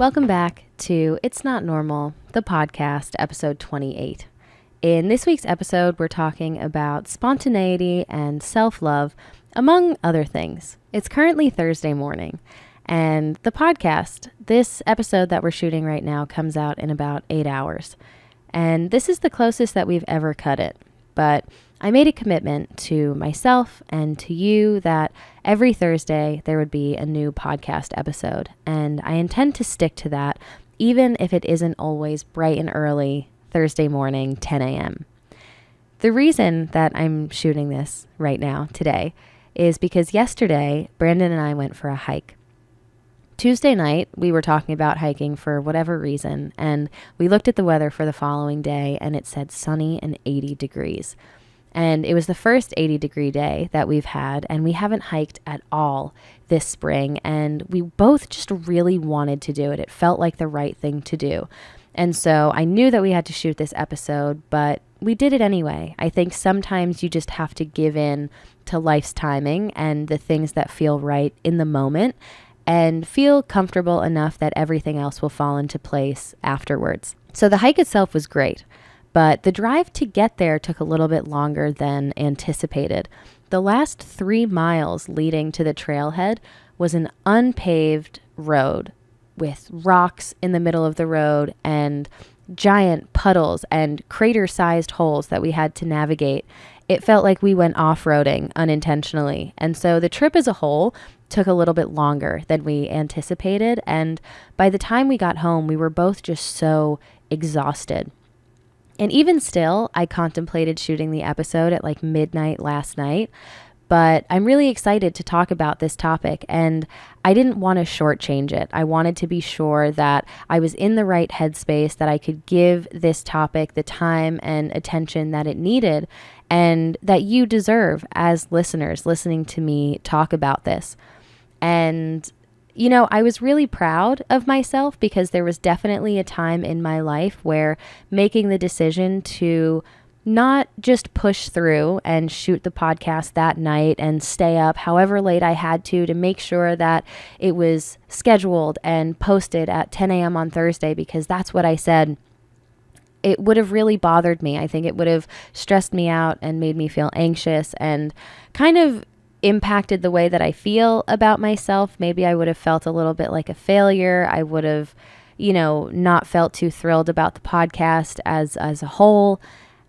Welcome back to It's Not Normal, the podcast, episode 28. In this week's episode, we're talking about spontaneity and self-love, among other things. It's currently Thursday morning, and the podcast, this episode that we're shooting right now, comes out in about 8 hours. And this is the closest that we've ever cut it. But I made a commitment to myself and to you that every Thursday there would be a new podcast episode. And I intend to stick to that, even if it isn't always bright and early Thursday morning, 10 a.m. The reason that I'm shooting this right now, today, is because yesterday, Brandon and I went for a hike. Tuesday night, we were talking about hiking for whatever reason, and we looked at the weather for the following day, and it said sunny and 80 degrees. And it was the first 80-degree day that we've had, and we haven't hiked at all this spring, and we both just really wanted to do it. It felt like the right thing to do. And so I knew that we had to shoot this episode, but we did it anyway. I think sometimes you just have to give in to life's timing and the things that feel right in the moment, and feel comfortable enough that everything else will fall into place afterwards. So the hike itself was great, but the drive to get there took a little bit longer than anticipated. The last 3 miles leading to the trailhead was an unpaved road with rocks in the middle of the road and giant puddles and crater-sized holes that we had to navigate. It felt like we went off-roading unintentionally. And so the trip as a whole took a little bit longer than we anticipated. And by the time we got home, we were both just so exhausted. And even still, I contemplated shooting the episode at like midnight last night. But I'm really excited to talk about this topic, and I didn't want to shortchange it. I wanted to be sure that I was in the right headspace, that I could give this topic the time and attention that it needed, and that you deserve as listeners listening to me talk about this. And, you know, I was really proud of myself because there was definitely a time in my life where making the decision to not just push through and shoot the podcast that night and stay up however late I had to make sure that it was scheduled and posted at 10 a.m. on Thursday, because that's what I said. It would have really bothered me. I think it would have stressed me out and made me feel anxious and kind of impacted the way that I feel about myself. Maybe I would have felt a little bit like a failure. I would have, not felt too thrilled about the podcast as a whole.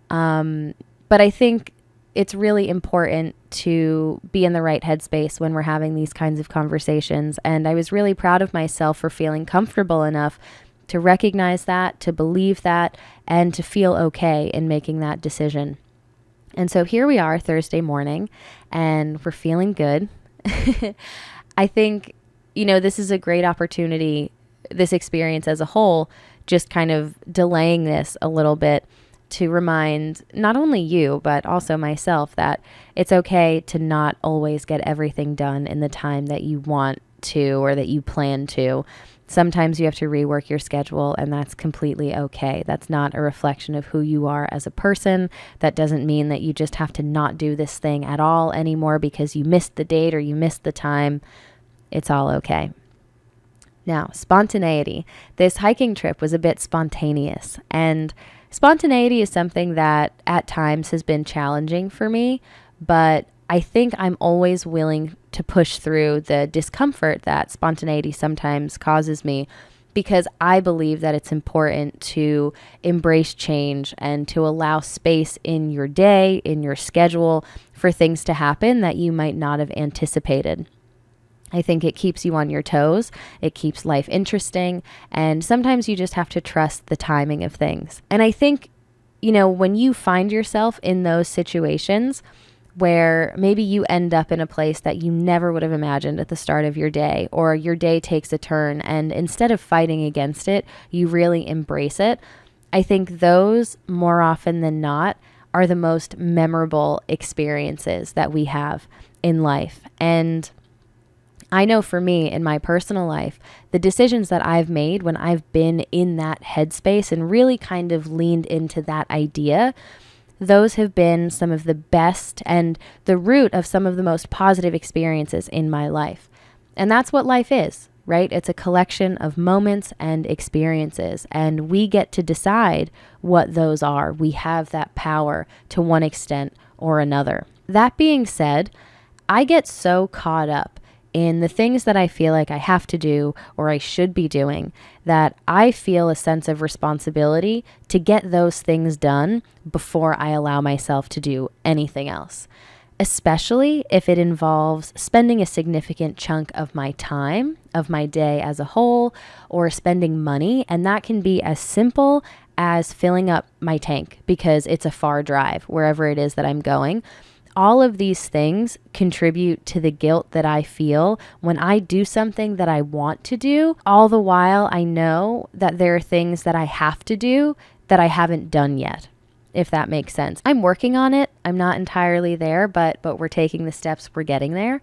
But I think it's really important to be in the right headspace when we're having these kinds of conversations. And I was really proud of myself for feeling comfortable enough to recognize that, to believe that, and to feel okay in making that decision. And so here we are Thursday morning, and we're feeling good. I think, this is a great opportunity, this experience as a whole, just kind of delaying this a little bit, to remind not only you, but also myself that it's okay to not always get everything done in the time that you want to or that you plan to. Sometimes you have to rework your schedule, and that's completely okay. That's not a reflection of who you are as a person. That doesn't mean that you just have to not do this thing at all anymore because you missed the date or you missed the time. It's all okay. Now, spontaneity. This hiking trip was a bit spontaneous, and spontaneity is something that at times has been challenging for me, but I think I'm always willing to push through the discomfort that spontaneity sometimes causes me, because I believe that it's important to embrace change and to allow space in your day, in your schedule, for things to happen that you might not have anticipated. I think it keeps you on your toes, it keeps life interesting, and sometimes you just have to trust the timing of things. And I think, when you find yourself in those situations where maybe you end up in a place that you never would have imagined at the start of your day, or your day takes a turn, and instead of fighting against it, you really embrace it, I think those, more often than not, are the most memorable experiences that we have in life. And I know for me, in my personal life, the decisions that I've made when I've been in that headspace and really kind of leaned into that idea, those have been some of the best and the root of some of the most positive experiences in my life. And that's what life is, right? It's a collection of moments and experiences, and we get to decide what those are. We have that power to one extent or another. That being said, I get so caught up in the things that I feel like I have to do or I should be doing that I feel a sense of responsibility to get those things done before I allow myself to do anything else, especially if it involves spending a significant chunk of my time, of my day as a whole, or spending money. And that can be as simple as filling up my tank because it's a far drive wherever it is that I'm going. All of these things contribute to the guilt that I feel when I do something that I want to do, all the while I know that there are things that I have to do that I haven't done yet, if that makes sense. I'm working on it. I'm not entirely there, but we're taking the steps, we're getting there.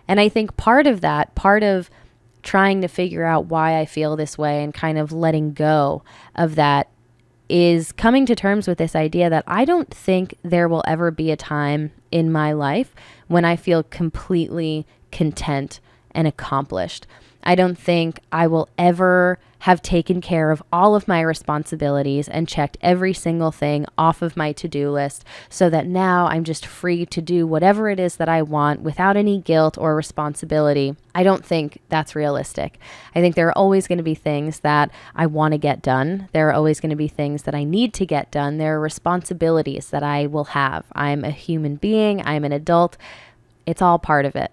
And I think part of trying to figure out why I feel this way and kind of letting go of that is coming to terms with this idea that I don't think there will ever be a time in my life when I feel completely content and accomplished. I don't think I will ever have taken care of all of my responsibilities and checked every single thing off of my to-do list so that now I'm just free to do whatever it is that I want without any guilt or responsibility. I don't think that's realistic. I think there are always going to be things that I want to get done. There are always going to be things that I need to get done. There are responsibilities that I will have. I'm a human being. I'm an adult. It's all part of it.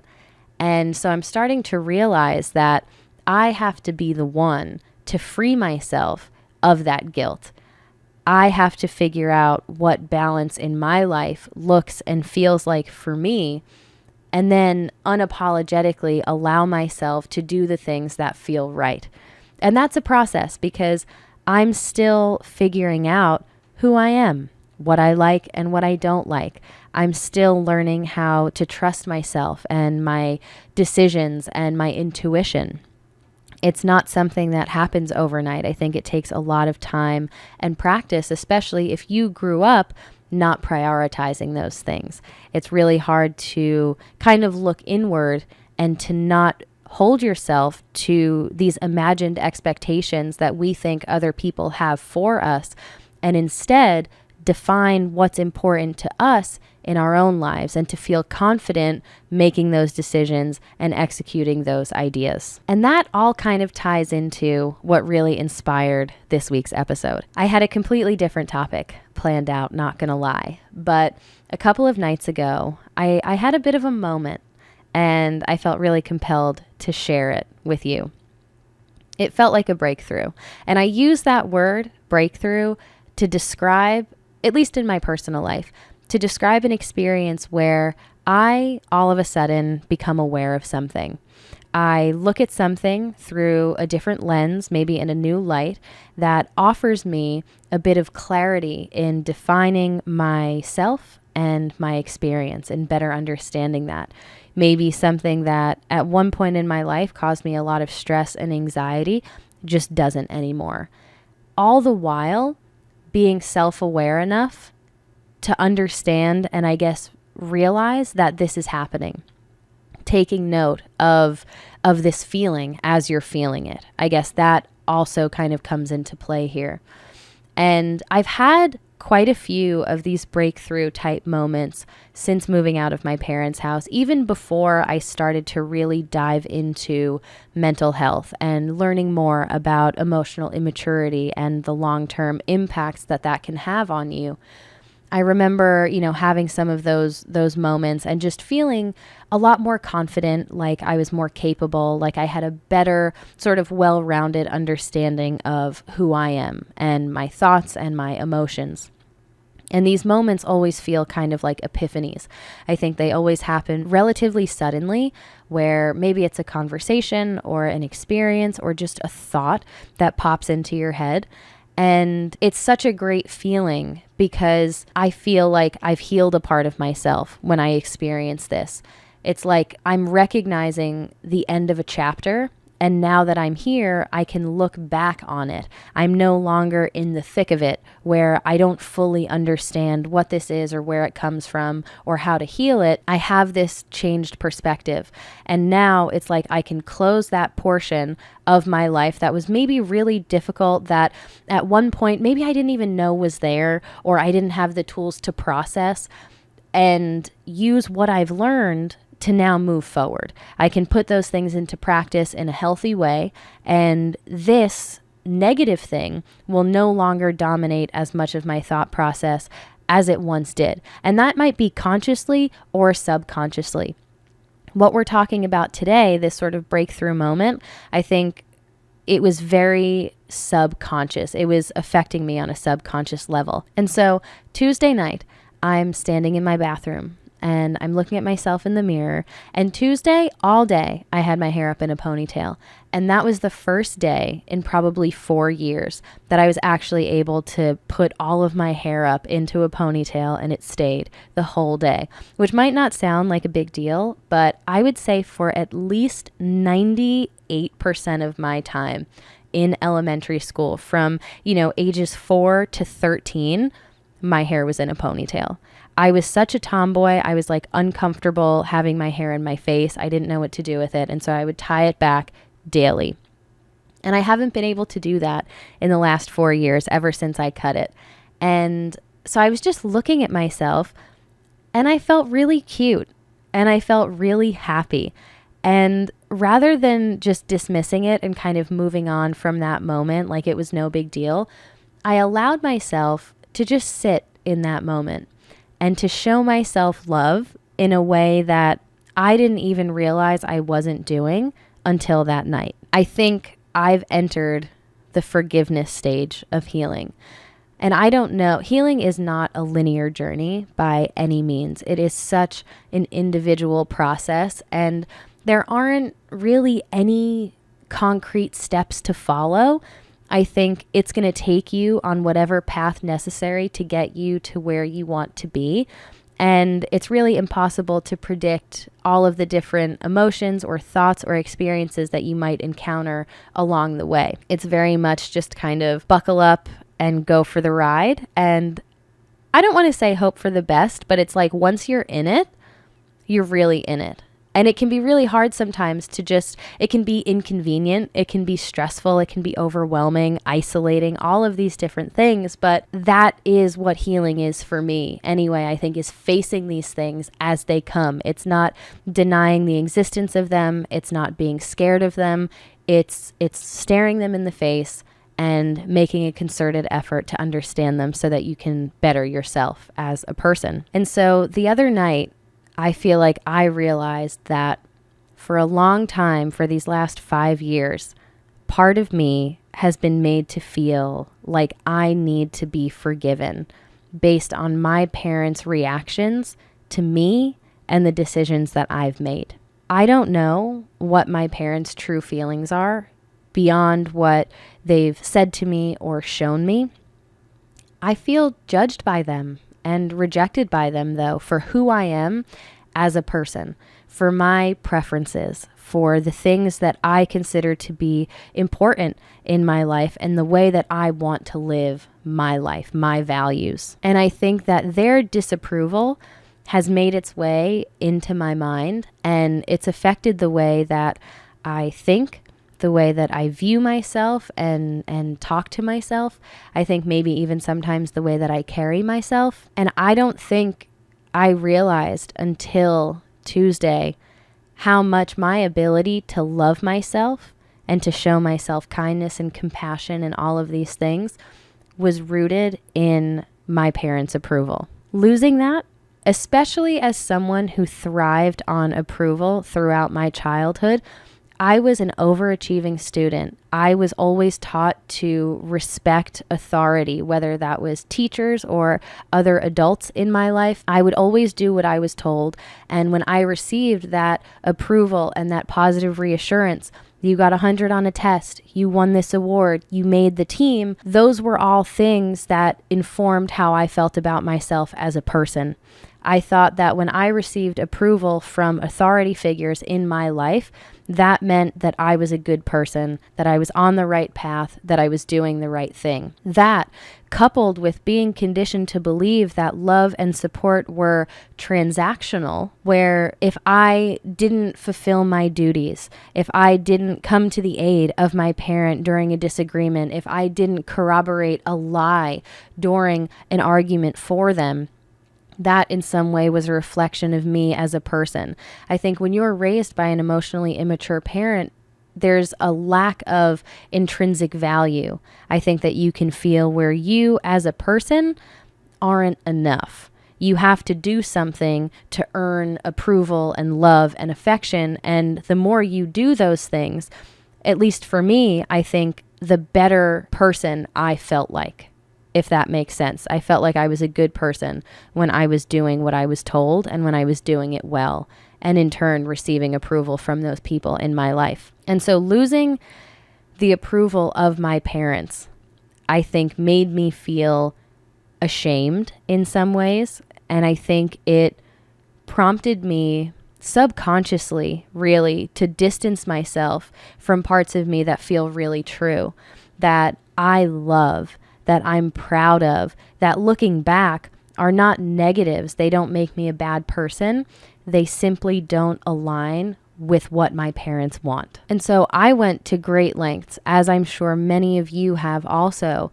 And so I'm starting to realize that I have to be the one to free myself of that guilt. I have to figure out what balance in my life looks and feels like for me, and then unapologetically allow myself to do the things that feel right. And that's a process because I'm still figuring out who I am, what I like and what I don't like. I'm still learning how to trust myself and my decisions and my intuition. It's not something that happens overnight. I think it takes a lot of time and practice, especially if you grew up not prioritizing those things. It's really hard to kind of look inward and to not hold yourself to these imagined expectations that we think other people have for us, and instead define what's important to us in our own lives and to feel confident making those decisions and executing those ideas. And that all kind of ties into what really inspired this week's episode. I had a completely different topic planned out, not gonna lie, but a couple of nights ago, I had a bit of a moment and I felt really compelled to share it with you. It felt like a breakthrough. And I use that word, breakthrough, to describe, at least in my personal life, to describe an experience where I all of a sudden become aware of something. I look at something through a different lens, maybe in a new light, that offers me a bit of clarity in defining myself and my experience and better understanding that. Maybe something that at one point in my life caused me a lot of stress and anxiety just doesn't anymore. All the while being self-aware enough to understand and I guess realize that this is happening. Taking note of this feeling as you're feeling it. I guess that also kind of comes into play here. And I've had quite a few of these breakthrough type moments since moving out of my parents' house, even before I started to really dive into mental health and learning more about emotional immaturity and the long-term impacts that can have on you. I remember, having some of those moments and just feeling a lot more confident, like I was more capable, like I had a better sort of well-rounded understanding of who I am and my thoughts and my emotions. And these moments always feel kind of like epiphanies. I think they always happen relatively suddenly, where maybe it's a conversation or an experience or just a thought that pops into your head. And it's such a great feeling because I feel like I've healed a part of myself when I experience this. It's like I'm recognizing the end of a chapter And now that I'm here, I can look back on it. I'm no longer in the thick of it where I don't fully understand what this is or where it comes from or how to heal it. I have this changed perspective. And now it's like I can close that portion of my life that was maybe really difficult, that at one point maybe I didn't even know was there, or I didn't have the tools to process, and use what I've learned to now move forward. I can put those things into practice in a healthy way, and this negative thing will no longer dominate as much of my thought process as it once did. And that might be consciously or subconsciously. What we're talking about today, this sort of breakthrough moment, I think it was very subconscious. It was affecting me on a subconscious level. And so Tuesday night, I'm standing in my bathroom and I'm looking at myself in the mirror. And Tuesday, all day, I had my hair up in a ponytail. And that was the first day in probably 4 years that I was actually able to put all of my hair up into a ponytail, and it stayed the whole day, which might not sound like a big deal, but I would say for at least 98% of my time in elementary school, from, ages 4 to 13, my hair was in a ponytail. I was such a tomboy. I was like uncomfortable having my hair in my face. I didn't know what to do with it. And so I would tie it back daily. And I haven't been able to do that in the last 4 years, ever since I cut it. And so I was just looking at myself, and I felt really cute, and I felt really happy. And rather than just dismissing it and kind of moving on from that moment like it was no big deal, I allowed myself to just sit in that moment and to show myself love in a way that I didn't even realize I wasn't doing until that night. I think I've entered the forgiveness stage of healing. And I don't know, healing is not a linear journey by any means. It is such an individual process, and there aren't really any concrete steps to follow. I think it's going to take you on whatever path necessary to get you to where you want to be. And it's really impossible to predict all of the different emotions or thoughts or experiences that you might encounter along the way. It's very much just kind of buckle up and go for the ride. And I don't want to say hope for the best, but it's like once you're in it, you're really in it. And it can be really hard sometimes it can be inconvenient, it can be stressful, it can be overwhelming, isolating, all of these different things. But that is what healing is for me anyway, I think, is facing these things as they come. It's not denying the existence of them. It's not being scared of them. It's staring them in the face and making a concerted effort to understand them so that you can better yourself as a person. And so the other night, I feel like I realized that for a long time, for these last 5 years, part of me has been made to feel like I need to be forgiven based on my parents' reactions to me and the decisions that I've made. I don't know what my parents' true feelings are beyond what they've said to me or shown me. I feel judged by them and rejected by them, though, for who I am as a person, for my preferences, for the things that I consider to be important in my life and the way that I want to live my life, my values. And I think that their disapproval has made its way into my mind, and it's affected the way that I think, the way that I view myself and talk to myself. I think maybe even sometimes the way that I carry myself. And I don't think I realized until Tuesday how much my ability to love myself and to show myself kindness and compassion and all of these things was rooted in my parents' approval. Losing that, especially as someone who thrived on approval throughout my childhood, I was an overachieving student. I was always taught to respect authority, whether that was teachers or other adults in my life. I would always do what I was told. And when I received that approval and that positive reassurance, you got 100 on a test, you won this award, you made the team, those were all things that informed how I felt about myself as a person. I thought that when I received approval from authority figures in my life, that meant that I was a good person, that I was on the right path, that I was doing the right thing. That, coupled with being conditioned to believe that love and support were transactional, where if I didn't fulfill my duties, if I didn't come to the aid of my parent during a disagreement, if I didn't corroborate a lie during an argument for them, that in some way was a reflection of me as a person. I think when you're raised by an emotionally immature parent, there's a lack of intrinsic value, I think, that you can feel where you as a person aren't enough. You have to do something to earn approval and love and affection. And the more you do those things, at least for me, I think the better person I felt like. If that makes sense. I felt like I was a good person when I was doing what I was told and when I was doing it well, and in turn receiving approval from those people in my life. And so losing the approval of my parents, I think, made me feel ashamed in some ways. And I think it prompted me subconsciously, really, to distance myself from parts of me that feel really true, that I love, that I'm proud of, that looking back are not negatives. They don't make me a bad person. They simply don't align with what my parents want. And so I went to great lengths, as I'm sure many of you have also,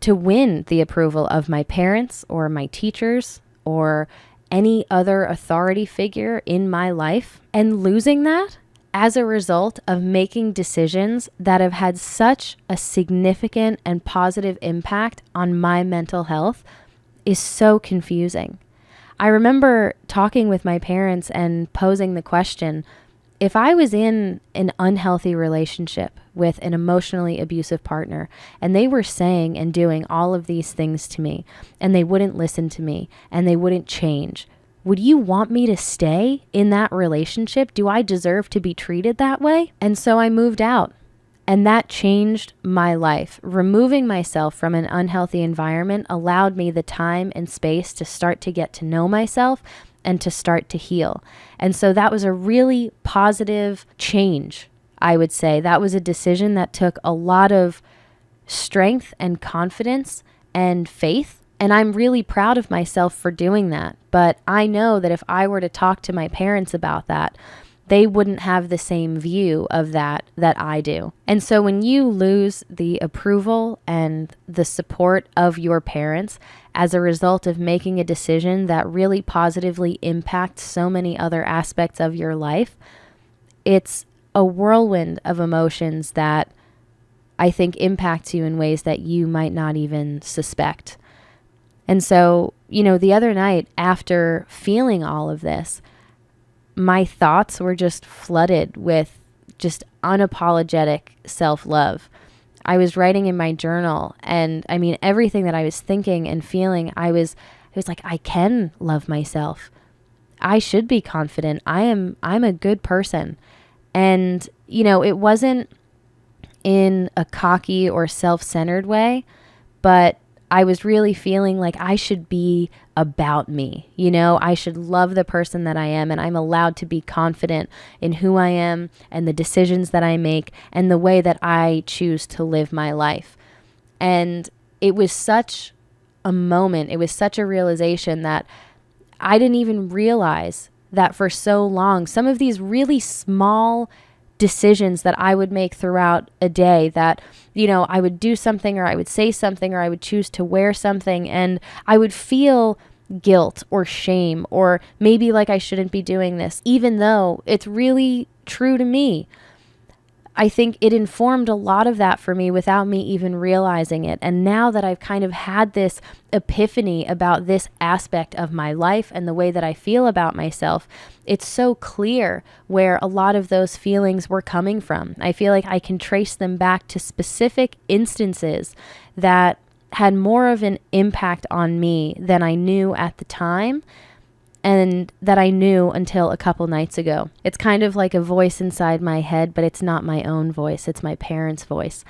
to win the approval of my parents or my teachers or any other authority figure in my life. And losing that as a result of making decisions that have had such a significant and positive impact on my mental health is so confusing. I remember talking with my parents and posing the question, if I was in an unhealthy relationship with an emotionally abusive partner and they were saying and doing all of these things to me and they wouldn't listen to me and they wouldn't change, would you want me to stay in that relationship? Do I deserve to be treated that way? And so I moved out, and that changed my life. Removing myself from an unhealthy environment allowed me the time and space to start to get to know myself and to start to heal. And so that was a really positive change, I would say. That was a decision that took a lot of strength and confidence and faith. And I'm really proud of myself for doing that. But I know that if I were to talk to my parents about that, they wouldn't have the same view of that I do. And so when you lose the approval and the support of your parents as a result of making a decision that really positively impacts so many other aspects of your life, it's a whirlwind of emotions that I think impacts you in ways that you might not even suspect. And so, the other night after feeling all of this, my thoughts were just flooded with just unapologetic self-love. I was writing in my journal, and everything that I was thinking and feeling, I was like, I can love myself. I should be confident. I'm a good person. And, it wasn't in a cocky or self-centered way, but I was really feeling like I should be about me. I should love the person that I am, and I'm allowed to be confident in who I am and the decisions that I make and the way that I choose to live my life. And it was such a moment. It was such a realization that I didn't even realize that for so long, some of these really small decisions that I would make throughout a day, that, I would do something or I would say something or I would choose to wear something, and I would feel guilt or shame or maybe like I shouldn't be doing this, even though it's really true to me. I think it informed a lot of that for me without me even realizing it. And now that I've kind of had this epiphany about this aspect of my life and the way that I feel about myself, it's so clear where a lot of those feelings were coming from. I feel like I can trace them back to specific instances that had more of an impact on me than I knew at the time, and that I knew until a couple nights ago. It's kind of like a voice inside my head, but it's not my own voice. It's my parents' voice.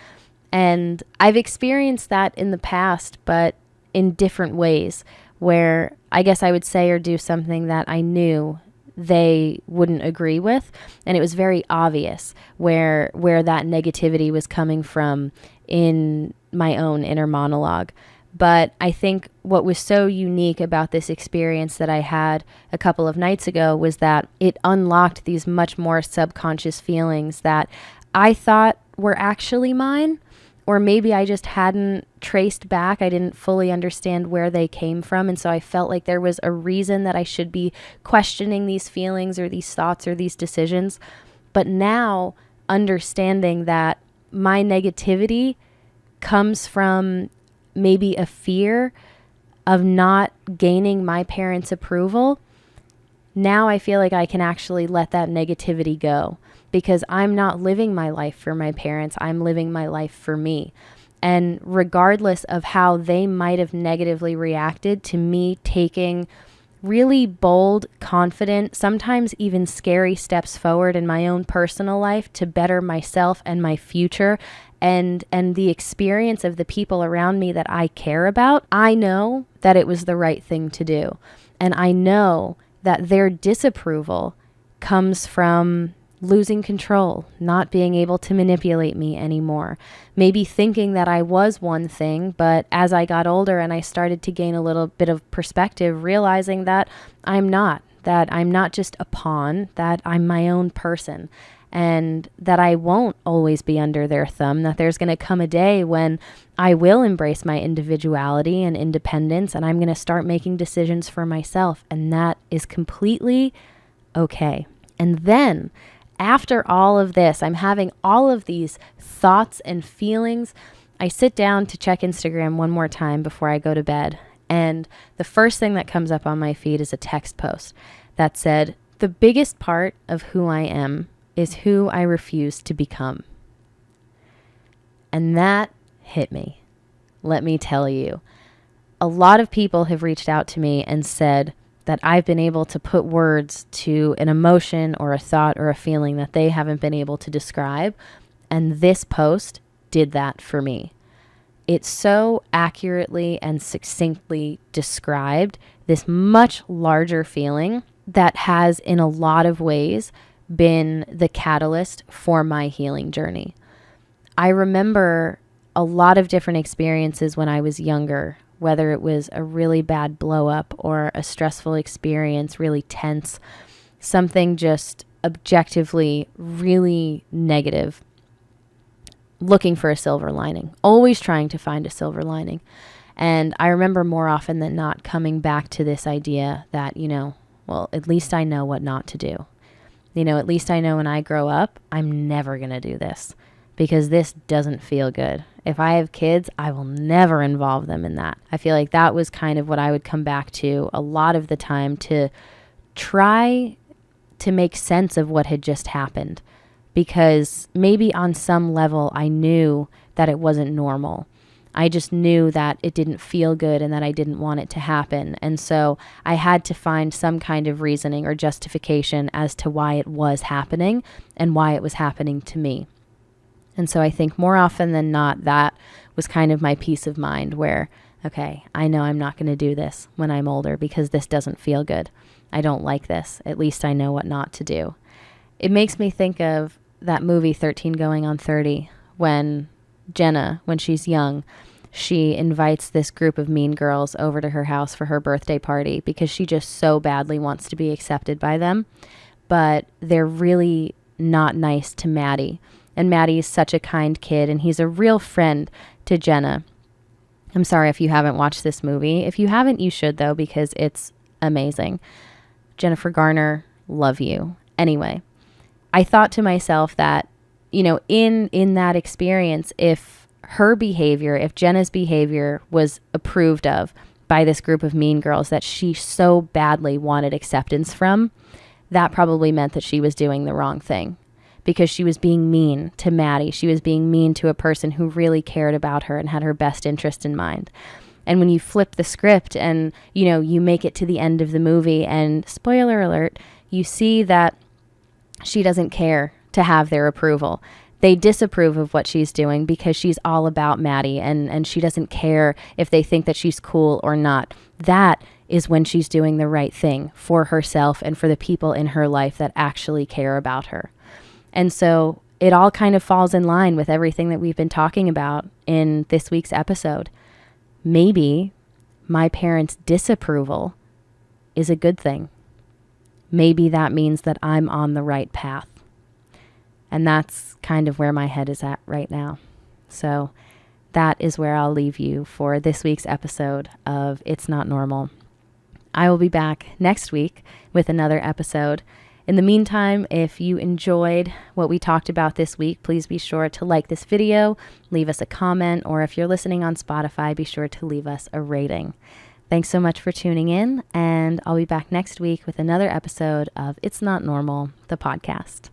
And I've experienced that in the past, but in different ways, where I guess I would say or do something that I knew they wouldn't agree with, and it was very obvious where that negativity was coming from in my own inner monologue. But I think what was so unique about this experience that I had a couple of nights ago was that it unlocked these much more subconscious feelings that I thought were actually mine, or maybe I just hadn't traced back. I didn't fully understand where they came from. And so I felt like there was a reason that I should be questioning these feelings or these thoughts or these decisions. But now understanding that my negativity comes from maybe a fear of not gaining my parents' approval, now I feel like I can actually let that negativity go, because I'm not living my life for my parents. I'm living my life for me. And regardless of how they might have negatively reacted to me taking really bold, confident, sometimes even scary steps forward in my own personal life to better myself and my future and the experience of the people around me that I care about, I know that it was the right thing to do. And I know that their disapproval comes from losing control, not being able to manipulate me anymore. Maybe thinking that I was one thing, but as I got older and I started to gain a little bit of perspective, realizing that I'm not just a pawn, that I'm my own person, and that I won't always be under their thumb, that there's going to come a day when I will embrace my individuality and independence, and I'm going to start making decisions for myself, and that is completely okay. And then after all of this, I'm having all of these thoughts and feelings. I sit down to check Instagram one more time before I go to bed. And the first thing that comes up on my feed is a text post that said, "The biggest part of who I am is who I refuse to become." And that hit me. Let me tell you, a lot of people have reached out to me and said that I've been able to put words to an emotion or a thought or a feeling that they haven't been able to describe. And this post did that for me. It so accurately and succinctly described this much larger feeling that has, in a lot of ways, been the catalyst for my healing journey. I remember a lot of different experiences when I was younger, whether it was a really bad blow up or a stressful experience, really tense, something just objectively really negative, looking for a silver lining, always trying to find a silver lining. And I remember more often than not coming back to this idea that, well, at least I know what not to do. At least I know when I grow up, I'm never going to do this because this doesn't feel good. If I have kids, I will never involve them in that. I feel like that was kind of what I would come back to a lot of the time to try to make sense of what had just happened, because maybe on some level I knew that it wasn't normal. I just knew that it didn't feel good and that I didn't want it to happen. And so I had to find some kind of reasoning or justification as to why it was happening and why it was happening to me. And so I think more often than not, that was kind of my peace of mind where, okay, I know I'm not going to do this when I'm older because this doesn't feel good. I don't like this. At least I know what not to do. It makes me think of that movie 13 Going on 30, when Jenna, when she's young, she invites this group of mean girls over to her house for her birthday party because she just so badly wants to be accepted by them. But they're really not nice to Maddie. And Maddie is such a kind kid, and he's a real friend to Jenna. I'm sorry if you haven't watched this movie. If you haven't, you should, though, because it's amazing. Jennifer Garner, love you. Anyway, I thought to myself that, in that experience, if her behavior, if Jenna's behavior was approved of by this group of mean girls that she so badly wanted acceptance from, that probably meant that she was doing the wrong thing. Because she was being mean to Maddie. She was being mean to a person who really cared about her and had her best interest in mind. And when you flip the script and, you make it to the end of the movie and, spoiler alert, you see that she doesn't care to have their approval. They disapprove of what she's doing because she's all about Maddie and she doesn't care if they think that she's cool or not. That is when she's doing the right thing for herself and for the people in her life that actually care about her. And so it all kind of falls in line with everything that we've been talking about in this week's episode. Maybe my parents' disapproval is a good thing. Maybe that means that I'm on the right path. And that's kind of where my head is at right now. So that is where I'll leave you for this week's episode of It's Not Normal. I will be back next week with another episode. In the meantime, if you enjoyed what we talked about this week, please be sure to like this video, leave us a comment, or if you're listening on Spotify, be sure to leave us a rating. Thanks so much for tuning in, and I'll be back next week with another episode of It's Not Normal, the podcast.